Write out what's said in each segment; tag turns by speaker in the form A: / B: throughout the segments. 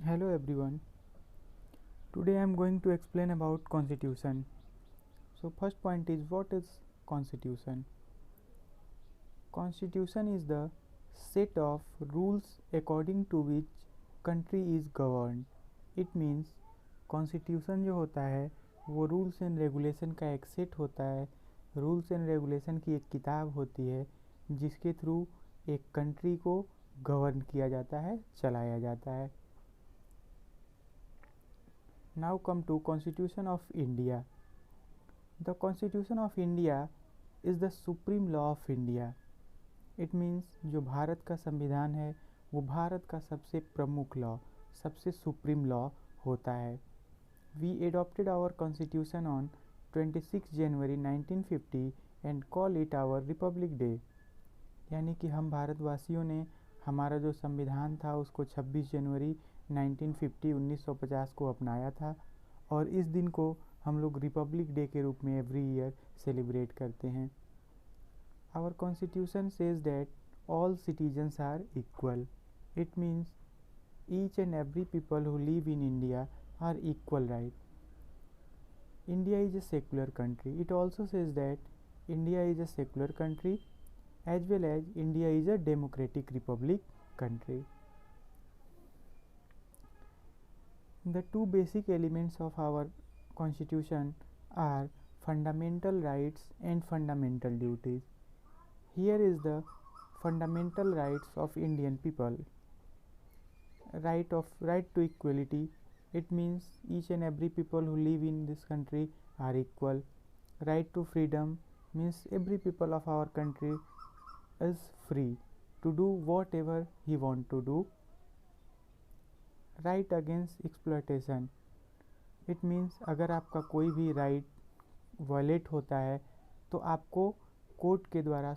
A: Hello everyone. Today I am going to explain about constitution. So first point is, what is constitution? Constitution is the set of rules according to which country is governed. It means constitution जो होता है वो rules and regulation का एक set होता है। Rules and regulation की एक किताब होती है जिसके थ्रू एक कंट्री को गवर्न किया जाता है, चलाया जाता है। Now come to Constitution of India. The Constitution of India is the supreme law of India. It means जो भारत का संविधान है वो भारत का सबसे प्रमुख लॉ, सबसे सुप्रीम लॉ होता है। We adopted our constitution on 26 January 1950 and call it our Republic Day. यानी कि हम भारतवासियों ने हमारा जो संविधान था उसको 26 जनवरी 1950 को अपनाया था और इस दिन को हम लोग रिपब्लिक डे के रूप में एवरी ईयर सेलिब्रेट करते हैं। Our constitution says that all citizens are equal. It means each and every people who live in India are equal right. India is a secular country. It also says that India is a secular country as well as India is a democratic republic country. The two basic elements of our constitution are fundamental rights and fundamental duties. Here is the fundamental rights of Indian people. Right to equality. It means each and every people who live in this country are equal. Right to freedom means every people of our country is free to do whatever he want to do. Right against exploitation. It means अगर आपका कोई भी right violate होता है तो आपको court के द्वारा,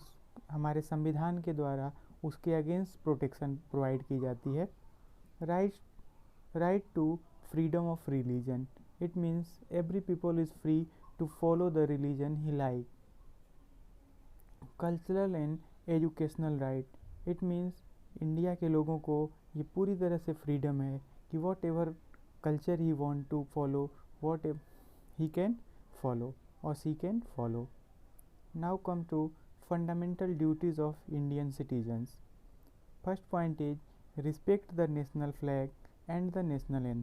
A: हमारे संविधान के द्वारा उसके अगेंस्ट प्रोटेक्शन प्रोवाइड की जाती है। Right to freedom of religion. It means every people is free to follow the religion he like. Cultural and educational right. It means India के लोगों को ये पूरी तरह से फ्रीडम है कि whatever culture he want to follow, what he can follow और she can follow. Now come to fundamental duties of Indian citizens. First point is respect the national flag and the national anthem.